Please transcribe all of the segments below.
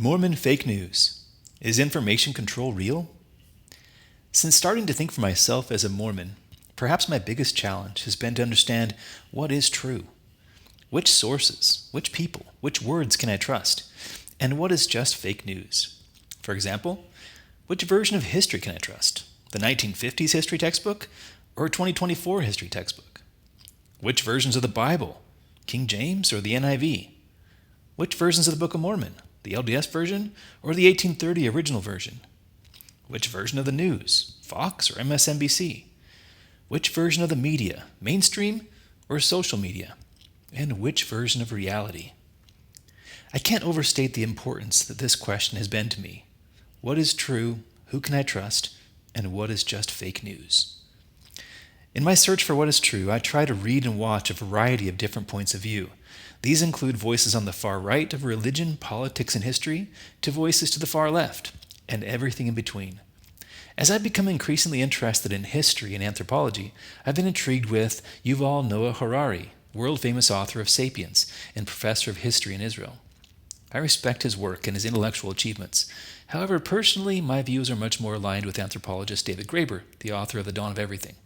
Mormon fake news. Is information control real? Since starting to think for myself as a Mormon, perhaps my biggest challenge has been to understand what is true. Which sources, which people, which words can I trust? And what is just fake news? For example, which version of history can I trust? The 1950s history textbook or a 2024 history textbook? Which versions of the Bible? King James or the NIV? Which versions of the Book of Mormon? The LDS version or the 1830 original version? Which version of the news? Fox or MSNBC? Which version of the media? Mainstream or social media? And which version of reality? I can't overstate the importance that this question has been to me. What is true? Who can I trust? And what is just fake news? In my search for what is true, I try to read and watch a variety of different points of view. These include voices on the far right of religion, politics, and history, to voices to the far left, and everything in between. As I've become increasingly interested in history and anthropology, I've been intrigued with Yuval Noah Harari, world-famous author of *Sapiens* and professor of history in Israel. I respect his work and his intellectual achievements. However, personally, my views are much more aligned with anthropologist David Graeber, the author of *The Dawn of Everything*.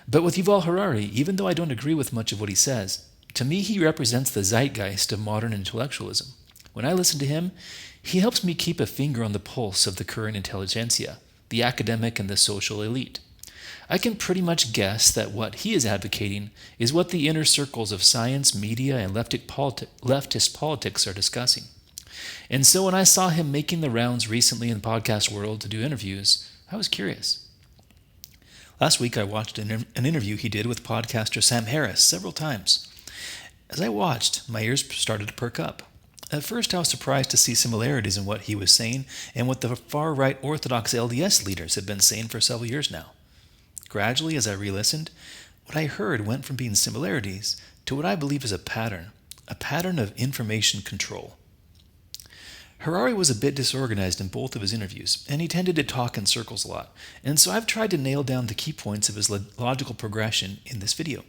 But with Yuval Harari, even though I don't agree with much of what he says, to me he represents the zeitgeist of modern intellectualism. When I listen to him, he helps me keep a finger on the pulse of the current intelligentsia, the academic and the social elite. I can pretty much guess that what he is advocating is what the inner circles of science, media, and leftist politics are discussing. And so when I saw him making the rounds recently in the podcast world to do interviews, I was curious. Last week I watched an interview he did with podcaster Sam Harris several times. As I watched, my ears started to perk up. At first I was surprised to see similarities in what he was saying and what the far-right Orthodox LDS leaders had been saying for several years now. Gradually, as I re-listened, what I heard went from being similarities to what I believe is a pattern of information control. Harari was a bit disorganized in both of his interviews, and he tended to talk in circles a lot, and so I've tried to nail down the key points of his logical progression in this video.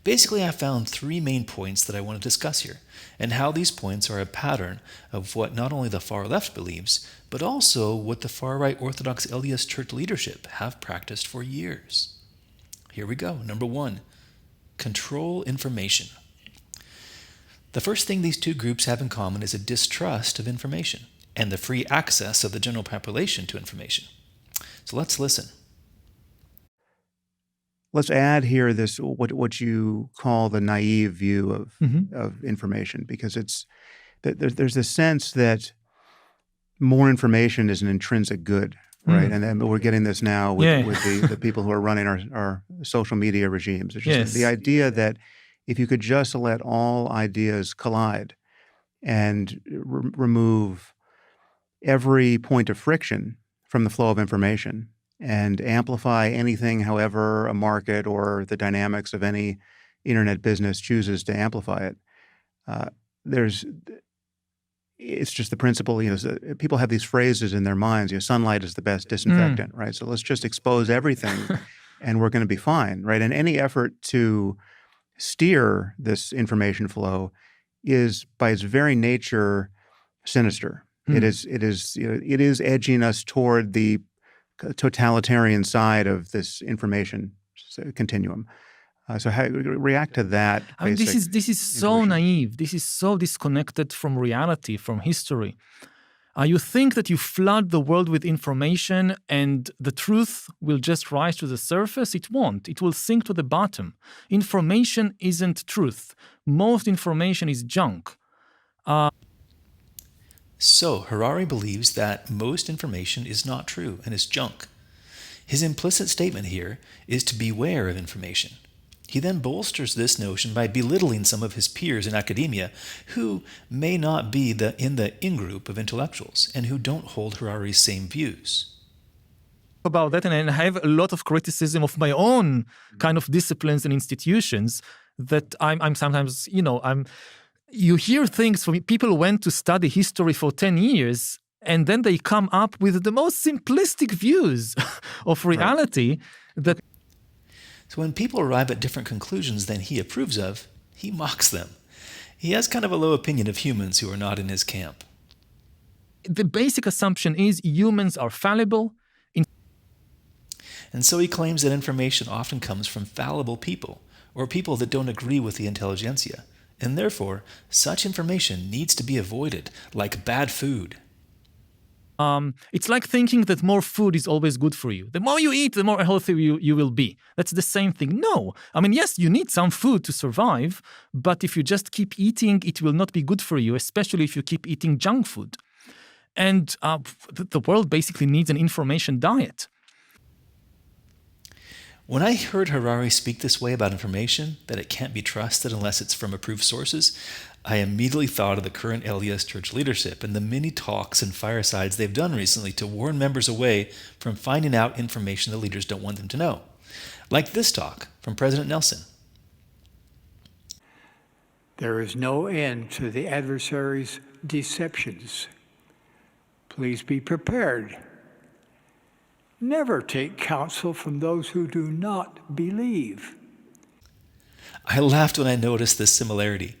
Basically, I found three main points that I want to discuss here, and how these points are a pattern of what not only the far left believes, but also what the far-right Orthodox LDS Church leadership have practiced for years. Here we go. Number 1, control information. The first thing these two groups have in common is a distrust of information and the free access of the general population to information. So let's listen. Let's add here this what you call the naive view of information, because there's a sense that more information is an intrinsic good, right? And then we're getting this now with the people who are running our social media regimes. It's just the idea that if you could just let all ideas collide and remove every point of friction from the flow of information and amplify anything however a market or the dynamics of any internet business chooses to amplify it, it's just the principle, people have these phrases in their minds, sunlight is the best disinfectant, right? So let's just expose everything and we're going to be fine, right? And any effort to steer this information flow is by its very nature sinister. It is edging us toward the totalitarian side of this information continuum. So how react to that? I mean, this is so naive. This is so disconnected from reality, from history. You think that you flood the world with information and the truth will just rise to the surface? It won't. It will sink to the bottom. Information isn't truth. Most information is junk. So Harari believes that most information is not true and is junk. His implicit statement here is to beware of information. He then bolsters this notion by belittling some of his peers in academia who may not be in the in-group of intellectuals and who don't hold Harari's same views. About that, and I have a lot of criticism of my own kind of disciplines and institutions that I'm sometimes, you hear things from people who went to study history for 10 years and then they come up with the most simplistic views of reality that. So when people arrive at different conclusions than he approves of, he mocks them. He has kind of a low opinion of humans who are not in his camp. the basic assumption is humans are fallible. And so he claims that information often comes from fallible people, or people that don't agree with the intelligentsia, and therefore such information needs to be avoided, like bad food. It's like thinking that more food is always good for you. The more you eat, the more healthy you will be. That's the same thing. No. I mean, yes, you need some food to survive, but if you just keep eating, it will not be good for you, especially if you keep eating junk food. And the world basically needs an information diet. When I heard Harari speak this way about information, that it can't be trusted unless it's from approved sources, I immediately thought of the current LDS church leadership and the many talks and firesides they've done recently to warn members away from finding out information the leaders don't want them to know. Like this talk from President Nelson. There is no end to the adversary's deceptions. Please be prepared. Never take counsel from those who do not believe. I laughed when I noticed this similarity.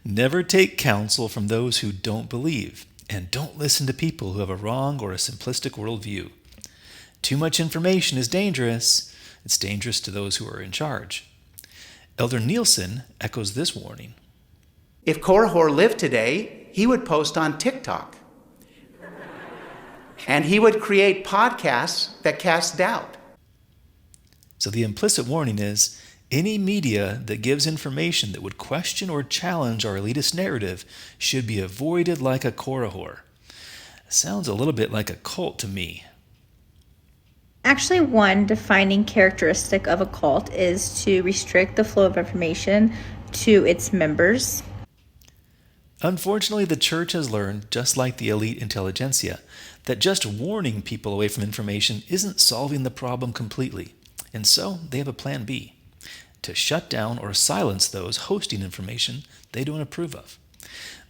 Never take counsel from those who don't believe, and don't listen to people who have a wrong or a simplistic worldview. Too much information is dangerous. It's dangerous to those who are in charge. Elder Nielsen echoes this warning. If Korihor lived today, he would post on TikTok. And he would create podcasts that cast doubt. So the implicit warning is, any media that gives information that would question or challenge our elitist narrative should be avoided like a Korihor. Sounds a little bit like a cult to me. Actually, one defining characteristic of a cult is to restrict the flow of information to its members. Unfortunately, the church has learned, just like the elite intelligentsia, that just warning people away from information isn't solving the problem completely. And so they have a plan B, to shut down or silence those hosting information they don't approve of.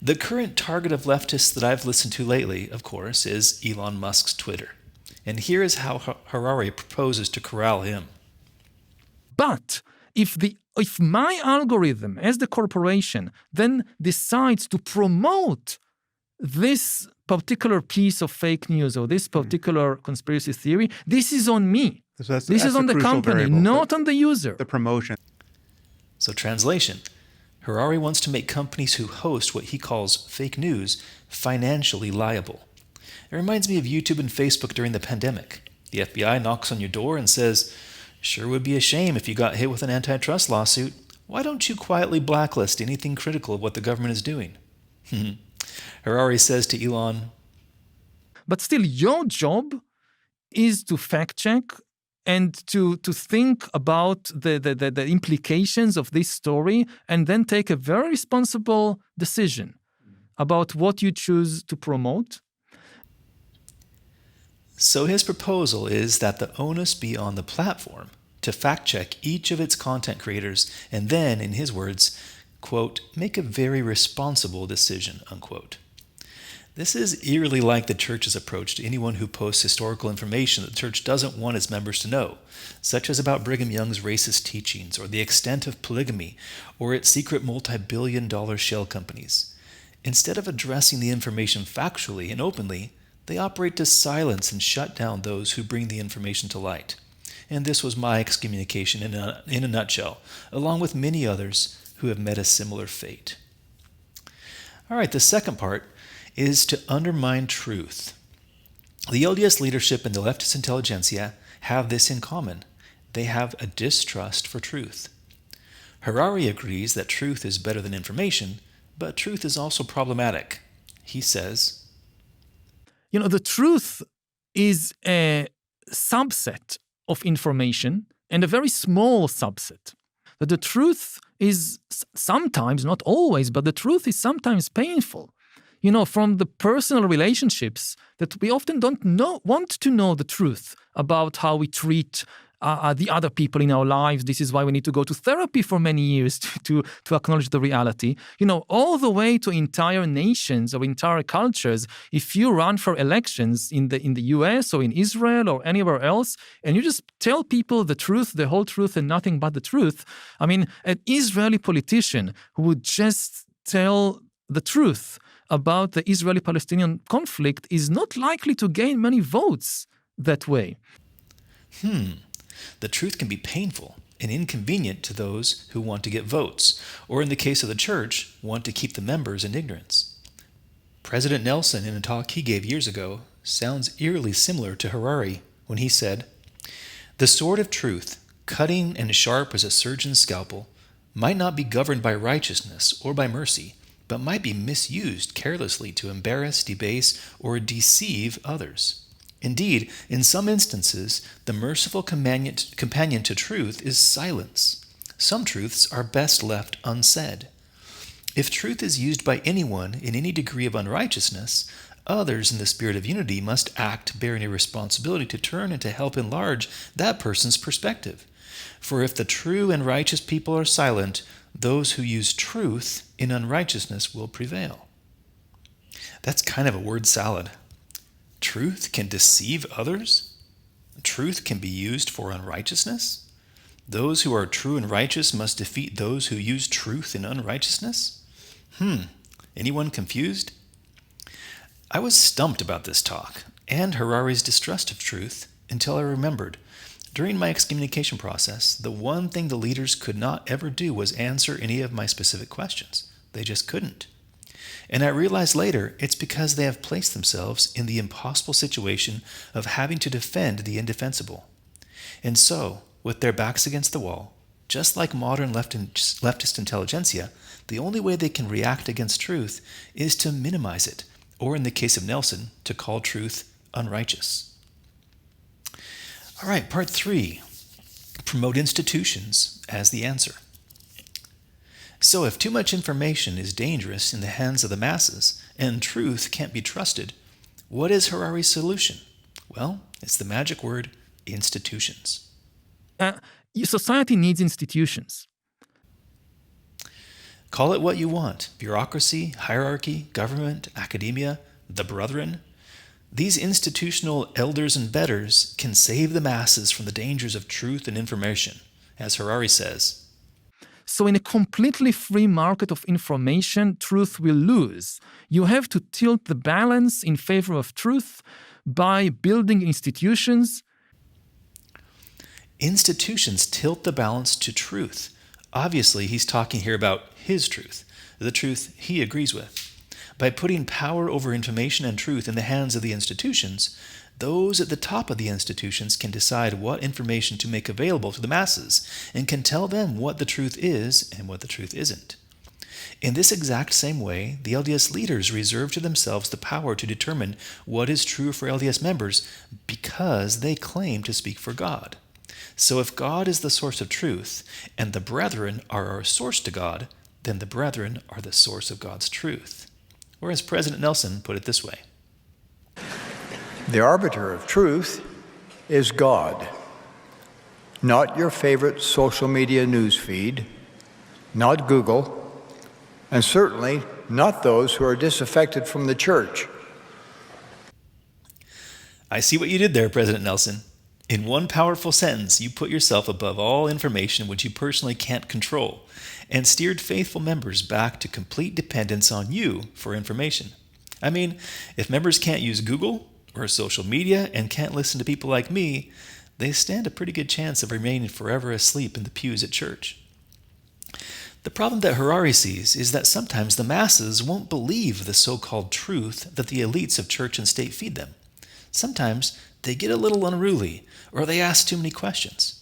The current target of leftists that I've listened to lately, of course, is Elon Musk's Twitter. And here is how Harari proposes to corral him. But if my algorithm, as the corporation, then decides to promote this particular piece of fake news or this particular conspiracy theory, this is on me. So this is on the company, variable, not on the user. The promotion. So translation, Harari wants to make companies who host what he calls fake news financially liable. It reminds me of YouTube and Facebook during the pandemic. The FBI knocks on your door and says, "Sure would be a shame if you got hit with an antitrust lawsuit. Why don't you quietly blacklist anything critical of what the government is doing?" Harari says to Elon, but still, your job is to fact check and to think about the implications of this story and then take a very responsible decision about what you choose to promote. So his proposal is that the onus be on the platform to fact check each of its content creators and then, in his words, quote, make a very responsible decision, unquote. This is eerily like the church's approach to anyone who posts historical information that the church doesn't want its members to know, such as about Brigham Young's racist teachings or the extent of polygamy or its secret multi-billion-dollar shell companies. Instead of addressing the information factually and openly, they operate to silence and shut down those who bring the information to light. And this was my excommunication in a nutshell, along with many others who have met a similar fate. All right, the second part is to undermine truth. The LDS leadership and the leftist intelligentsia have this in common. They have a distrust for truth. Harari agrees that truth is better than information, but truth is also problematic. He says, the truth is a subset of information and a very small subset. That the truth is sometimes, not always, but the truth is sometimes painful. From the personal relationships that we often don't want to know the truth about how we treat the other people in our lives. This is why we need to go to therapy for many years to acknowledge the reality. All the way to entire nations or entire cultures. If you run for elections in the US or in Israel or anywhere else, and you just tell people the truth, the whole truth, and nothing but the truth, an Israeli politician who would just tell the truth about the Israeli-Palestinian conflict is not likely to gain many votes that way. The truth can be painful and inconvenient to those who want to get votes, or in the case of the church, want to keep the members in ignorance. President Nelson, in a talk he gave years ago, sounds eerily similar to Harari when he said, "The sword of truth, cutting and sharp as a surgeon's scalpel, might not be governed by righteousness or by mercy, but might be misused carelessly to embarrass, debase, or deceive others. Indeed, in some instances, the merciful companion to truth is silence. Some truths are best left unsaid. If truth is used by anyone in any degree of unrighteousness, others in the spirit of unity must act bearing a responsibility to turn and to help enlarge that person's perspective. For if the true and righteous people are silent, those who use truth in unrighteousness will prevail." That's kind of a word salad. Truth can deceive others? Truth can be used for unrighteousness? Those who are true and righteous must defeat those who use truth in unrighteousness? Anyone confused? I was stumped about this talk and Harari's distrust of truth until I remembered, during my excommunication process, the one thing the leaders could not ever do was answer any of my specific questions. They just couldn't. And I realized later it's because they have placed themselves in the impossible situation of having to defend the indefensible. And so, with their backs against the wall, just like modern leftist intelligentsia, the only way they can react against truth is to minimize it, or in the case of Nelson, to call truth unrighteous. All right, part 3. Promote institutions as the answer. So if too much information is dangerous in the hands of the masses and truth can't be trusted, what is Harari's solution? Well, it's the magic word, institutions. Society needs institutions. Call it what you want, bureaucracy, hierarchy, government, academia, the brethren. These institutional elders and betters can save the masses from the dangers of truth and information, as Harari says. So in a completely free market of information, truth will lose. You have to tilt the balance in favor of truth by building institutions. Institutions tilt the balance to truth. Obviously, he's talking here about his truth, the truth he agrees with. By putting power over information and truth in the hands of the institutions, those at the top of the institutions can decide what information to make available to the masses and can tell them what the truth is and what the truth isn't. In this exact same way, the LDS leaders reserve to themselves the power to determine what is true for LDS members because they claim to speak for God. So if God is the source of truth and the brethren are our source to God, then the brethren are the source of God's truth. Or as President Nelson put it this way, "The arbiter of truth is God, not your favorite social media news feed, not Google, and certainly not those who are disaffected from the church." I see what you did there, President Nelson. In one powerful sentence, you put yourself above all information which you personally can't control, and steered faithful members back to complete dependence on you for information. I mean, if members can't use Google or social media and can't listen to people like me, they stand a pretty good chance of remaining forever asleep in the pews at church. The problem that Harari sees is that sometimes the masses won't believe the so-called truth that the elites of church and state feed them. Sometimes they get a little unruly, or they ask too many questions.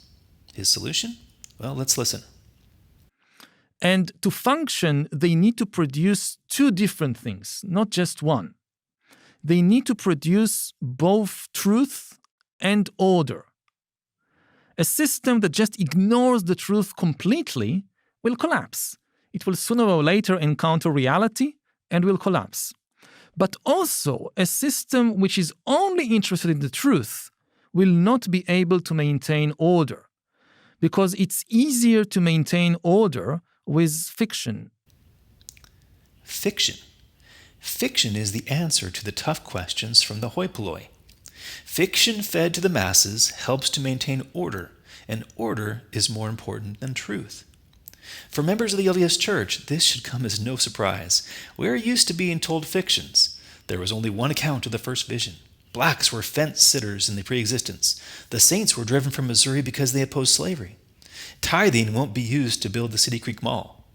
His solution? Well, let's listen. And to function, they need to produce two different things, not just one. They need to produce both truth and order. A system that just ignores the truth completely will collapse. It will sooner or later encounter reality and will collapse. But also, a system which is only interested in the truth will not be able to maintain order, because it's easier to maintain order with fiction. Fiction. Fiction is the answer to the tough questions from the hoi polloi. Fiction fed to the masses helps to maintain order, and order is more important than truth. For members of the LDS Church, this should come as no surprise. We're used to being told fictions. There was only one account of the first vision. Blacks were fence sitters in the pre-existence. The saints were driven from Missouri because they opposed slavery. Tithing won't be used to build the City Creek Mall.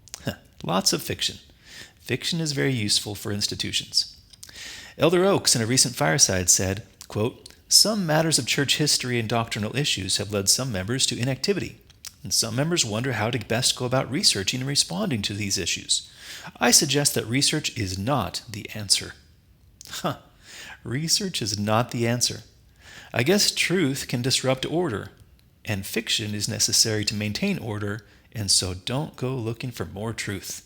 Lots of fiction. Fiction is very useful for institutions. Elder Oaks in a recent fireside said, quote, "Some matters of church history and doctrinal issues have led some members to inactivity, and some members wonder how to best go about researching and responding to these issues. I suggest that research is not the answer." Research is not the answer. I guess truth can disrupt order, and fiction is necessary to maintain order, and so don't go looking for more truth.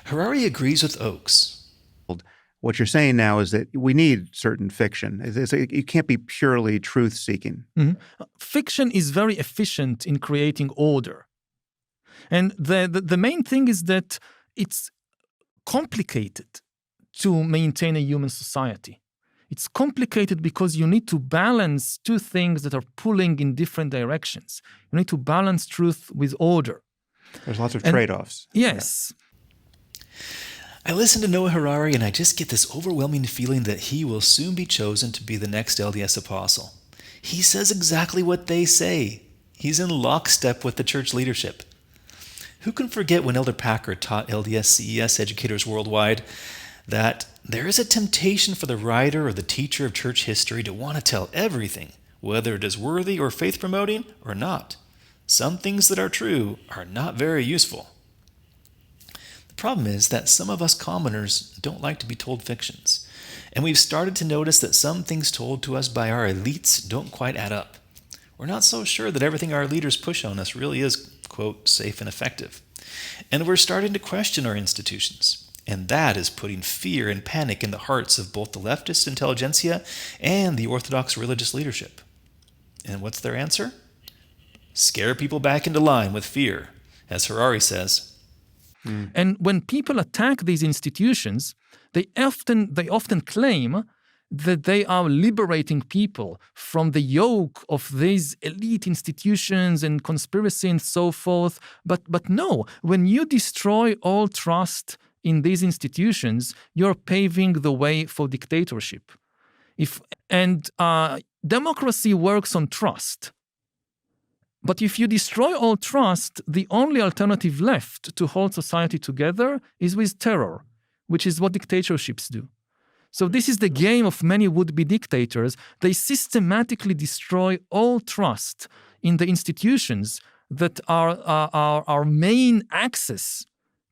Harari agrees with Oaks. What you're saying now is that we need certain fiction. You can't be purely truth-seeking. Fiction is very efficient in creating order. And the main thing is that it's complicated to maintain a human society. It's complicated because you need to balance two things that are pulling in different directions. You need to balance truth with order. There's lots of trade-offs. Yes. Yeah. I listen to Noah Harari and I just get this overwhelming feeling that he will soon be chosen to be the next LDS apostle. He says exactly what they say. He's in lockstep with the church leadership. Who can forget when Elder Packer taught LDS CES educators worldwide that there is a temptation for the writer or the teacher of church history to want to tell everything, whether it is worthy or faith-promoting or not. Some things that are true are not very useful. The problem is that some of us commoners don't like to be told fictions, and we've started to notice that some things told to us by our elites don't quite add up. We're not so sure that everything our leaders push on us really is, quote, safe and effective. And we're starting to question our institutions. And that is putting fear and panic in the hearts of both the leftist intelligentsia and the Orthodox religious leadership. And what's their answer? Scare people back into line with fear, as Harari says. And when people attack these institutions, they often claim that they are liberating people from the yoke of these elite institutions and conspiracy and so forth. But no, when you destroy all trust in these institutions, you're paving the way for dictatorship. Democracy works on trust. But if you destroy all trust, the only alternative left to hold society together is with terror, which is what dictatorships do. So this is the game of many would-be dictators. They systematically destroy all trust in the institutions that are our main access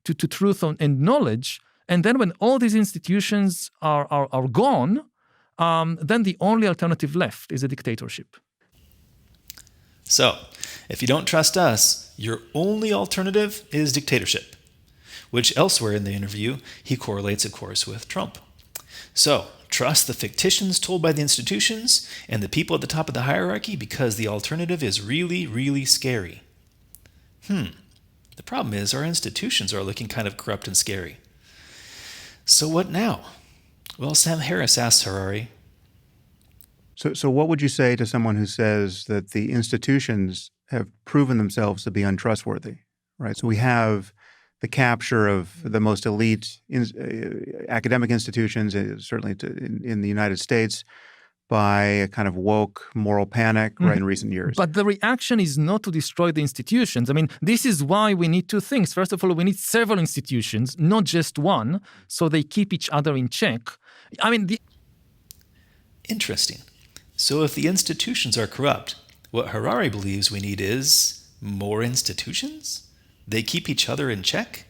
to truth and knowledge. And then when all these institutions are gone, then the only alternative left is a dictatorship. So, if you don't trust us, your only alternative is dictatorship, which elsewhere in the interview, he correlates, of course, with Trump. So, trust the fictions told by the institutions and the people at the top of the hierarchy because the alternative is really, really scary. The problem is our institutions are looking kind of corrupt and scary. So what now? Well, Sam Harris asks Harari, So what would you say to someone who says that the institutions have proven themselves to be untrustworthy, right? So we have the capture of the most elite academic institutions, certainly in the United States, by a kind of woke moral panic right in recent years. But the reaction is not to destroy the institutions. I mean, this is why we need two things. First of all, we need several institutions, not just one, so they keep each other in check. I mean, Interesting. So if the institutions are corrupt, what Harari believes we need is more institutions? They keep each other in check?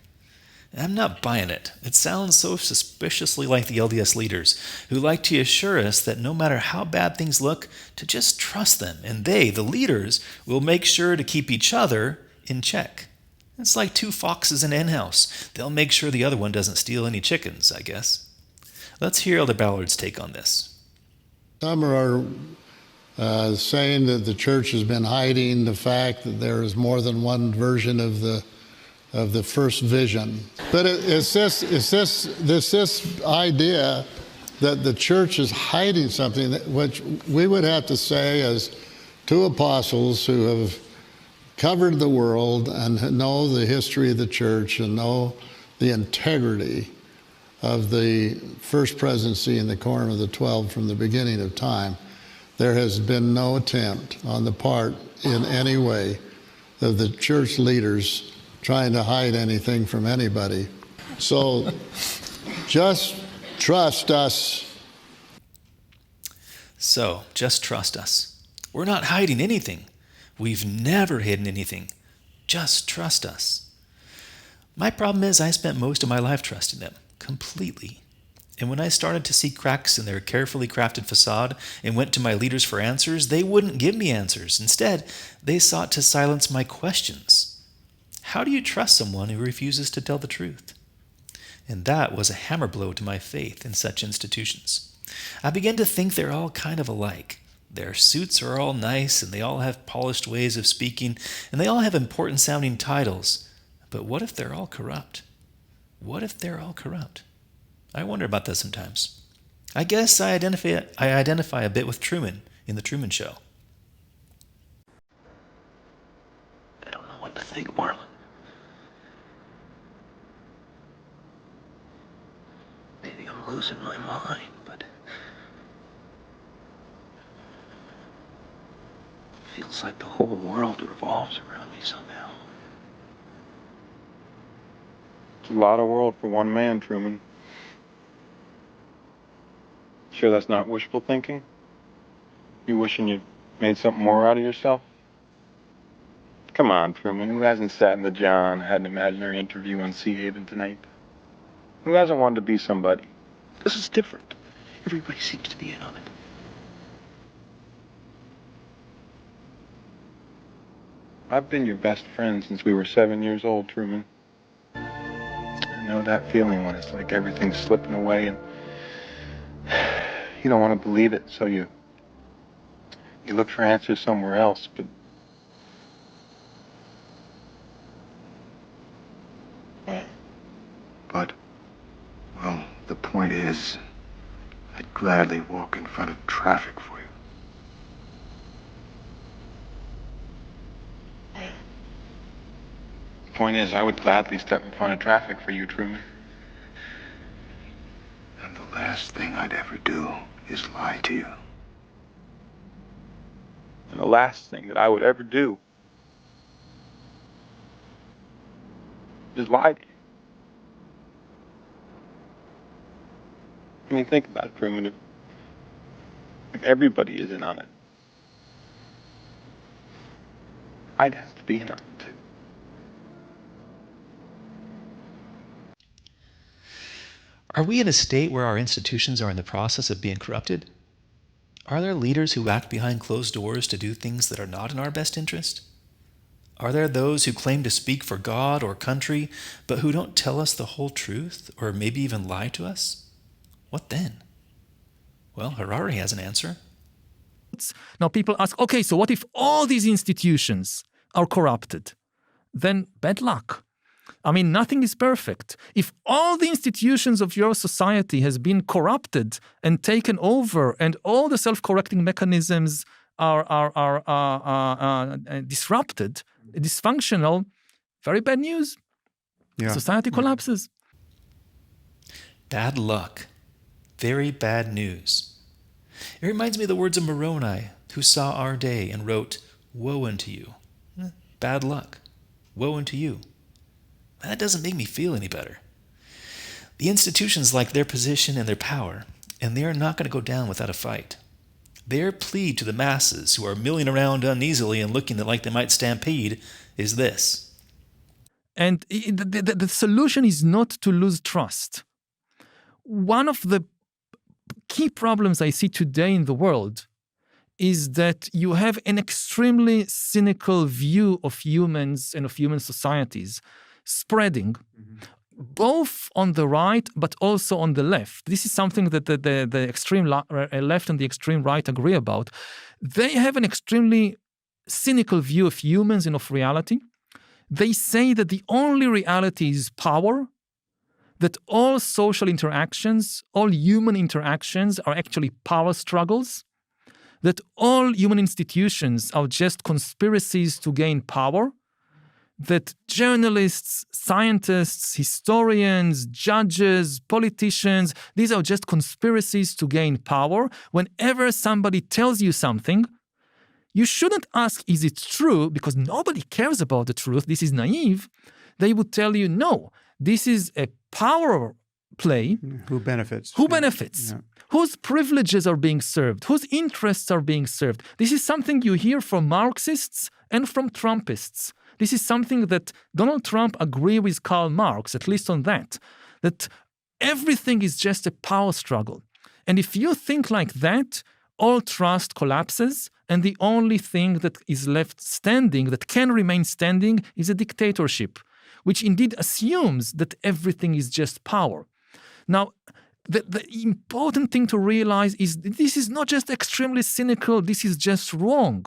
I'm not buying it. It sounds so suspiciously like the LDS leaders, who like to assure us that no matter how bad things look, to just trust them, and they, the leaders, will make sure to keep each other in check. It's like two foxes in an hen house. They'll make sure the other one doesn't steal any chickens, I guess. Let's hear Elder Ballard's take on this. Some are saying that the church has been hiding the fact that there is more than one version of the first vision. But it's this idea that the church is hiding something, which we would have to say as two apostles who have cover the world and know the history of the church and know the integrity of the first presidency and the Quorum of the 12 from the beginning of time, there has been no attempt on the part in any way of the church leaders trying to hide anything from anybody. So just trust us. So, just trust us. We're not hiding anything. We've never hidden anything. Just trust us. My problem is I spent most of my life trusting them, completely. And when I started to see cracks in their carefully crafted facade and went to my leaders for answers, they wouldn't give me answers. Instead, they sought to silence my questions. How do you trust someone who refuses to tell the truth? And that was a hammer blow to my faith in such institutions. I began to think they're all kind of alike. Their suits are all nice, and they all have polished ways of speaking, and they all have important-sounding titles. But what if they're all corrupt? What if they're all corrupt? I wonder about that sometimes. I guess I identify a bit with Truman in The Truman Show. I don't know what to think, Marlon. Maybe I'm losing my mind, but it feels like the whole world revolves around me somehow. It's a lot of world for one man, Truman. Sure that's not wishful thinking? You wishing you made something more out of yourself? Come on, Truman. Who hasn't sat in the John, had an imaginary interview on Sea Haven tonight? Who hasn't wanted to be somebody? This is different. Everybody seems to be in on it. I've been your best friend since we were 7 years old, Truman. I know that feeling when it's like everything's slipping away and you don't want to believe it, so you look for answers somewhere else, But, well, the point is, I'd gladly walk in front of traffic for you. the point is, I would gladly step in front of traffic for you, Truman. And the last thing I'd ever do is lie to you. And the last thing that I would ever do is lie to you. I mean, think about it, Truman. If everybody is in on it, I'd have to be in on it too. Are we in a state where our institutions are in the process of being corrupted? Are there leaders who act behind closed doors to do things that are not in our best interest? Are there those who claim to speak for God or country, but who don't tell us the whole truth, or maybe even lie to us? What then? Well, Harari has an answer. Now people ask, okay, so what if all these institutions are corrupted? Then bad luck. I mean, nothing is perfect. If all the institutions of your society has been corrupted and taken over, and all the self-correcting mechanisms are disrupted, dysfunctional, very bad news. Yeah. Society collapses. Bad luck. Very bad news. It reminds me of the words of Moroni, who saw our day and wrote, "Woe unto you." Bad luck. Woe unto you. That doesn't make me feel any better. The institutions like their position and their power, and they are not going to go down without a fight. Their plea to the masses who are milling around uneasily and looking like they might stampede is this. And the solution is not to lose trust. One of the key problems I see today in the world is that you have an extremely cynical view of humans and of human societies spreading, both on the right but also on the left. This is something that the extreme left and the extreme right agree about. They have an extremely cynical view of humans and of reality. They say that the only reality is power, that all social interactions, all human interactions are actually power struggles, that all human institutions are just conspiracies to gain power, that journalists, scientists, historians, judges, politicians, these are just conspiracies to gain power. Whenever somebody tells you something, you shouldn't ask, is it true? Because nobody cares about the truth. This is naive. They would tell you, no, this is a power play. Who benefits? Who benefits? Yeah. Whose privileges are being served? Whose interests are being served? This is something you hear from Marxists and from Trumpists. This is something that Donald Trump agreed with Karl Marx, at least on that everything is just a power struggle. And if you think like that, all trust collapses, and the only thing that is left standing, that can remain standing, is a dictatorship, which indeed assumes that everything is just power. Now, the important thing to realize is this is not just extremely cynical, this is just wrong.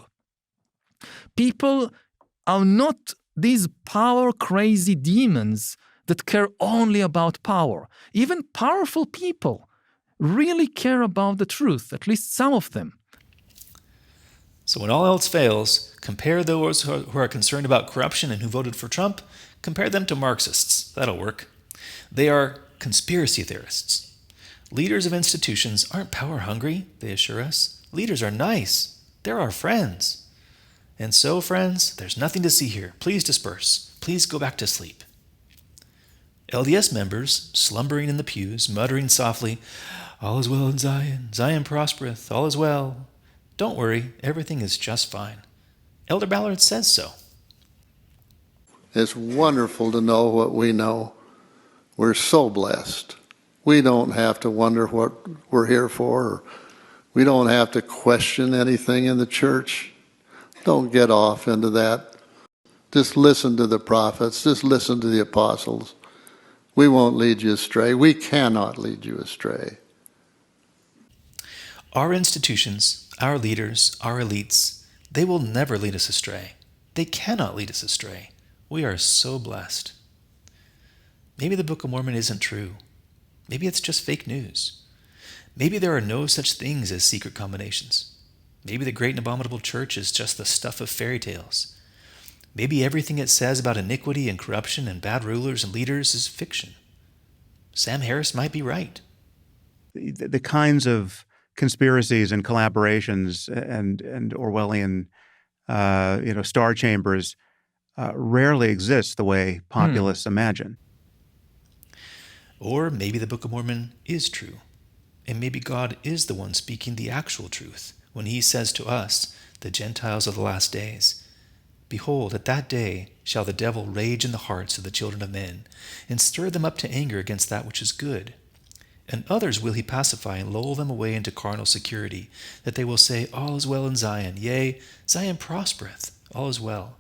People are not these power-crazy demons that care only about power. Even powerful people really care about the truth, at least some of them. So when all else fails, compare those who are concerned about corruption and who voted for Trump, compare them to Marxists. That'll work. They are conspiracy theorists. Leaders of institutions aren't power-hungry, they assure us. Leaders are nice. They're our friends. And so, friends, there's nothing to see here. Please disperse. Please go back to sleep. LDS members, slumbering in the pews, muttering softly, all is well in Zion. Zion prospereth. All is well. Don't worry. Everything is just fine. Elder Ballard says so. It's wonderful to know what we know. We're so blessed. We don't have to wonder what we're here for. Or we don't have to question anything in the church. Don't get off into that. Just listen to the prophets. Just listen to the apostles. We won't lead you astray. We cannot lead you astray. Our institutions, our leaders, our elites, they will never lead us astray. They cannot lead us astray. We are so blessed. Maybe the Book of Mormon isn't true. Maybe it's just fake news. Maybe there are no such things as secret combinations. Maybe the great and abominable church is just the stuff of fairy tales. Maybe everything it says about iniquity and corruption and bad rulers and leaders is fiction. Sam Harris might be right. The kinds of conspiracies and collaborations and Orwellian, star chambers rarely exist the way populists imagine. Or maybe the Book of Mormon is true, and maybe God is the one speaking the actual truth when he says to us, the Gentiles of the last days, behold, at that day shall the devil rage in the hearts of the children of men, and stir them up to anger against that which is good. And others will he pacify and lull them away into carnal security, that they will say, all is well in Zion, yea, Zion prospereth, all is well.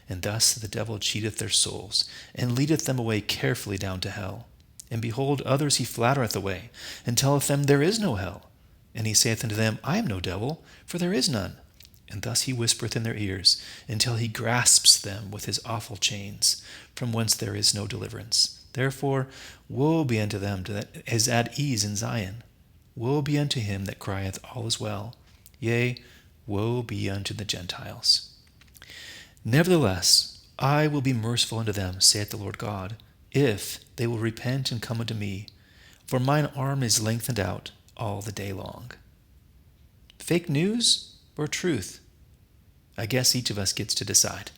And thus the devil cheateth their souls, and leadeth them away carefully down to hell. And behold, others he flattereth away, and telleth them there is no hell. And he saith unto them, I am no devil, for there is none. And thus he whispereth in their ears, until he grasps them with his awful chains, from whence there is no deliverance. Therefore, woe be unto them that is at ease in Zion. Woe be unto him that crieth, all is well. Yea, woe be unto the Gentiles. Nevertheless, I will be merciful unto them, saith the Lord God, if they will repent and come unto me, for mine arm is lengthened out all the day long. Fake news or truth? I guess each of us gets to decide.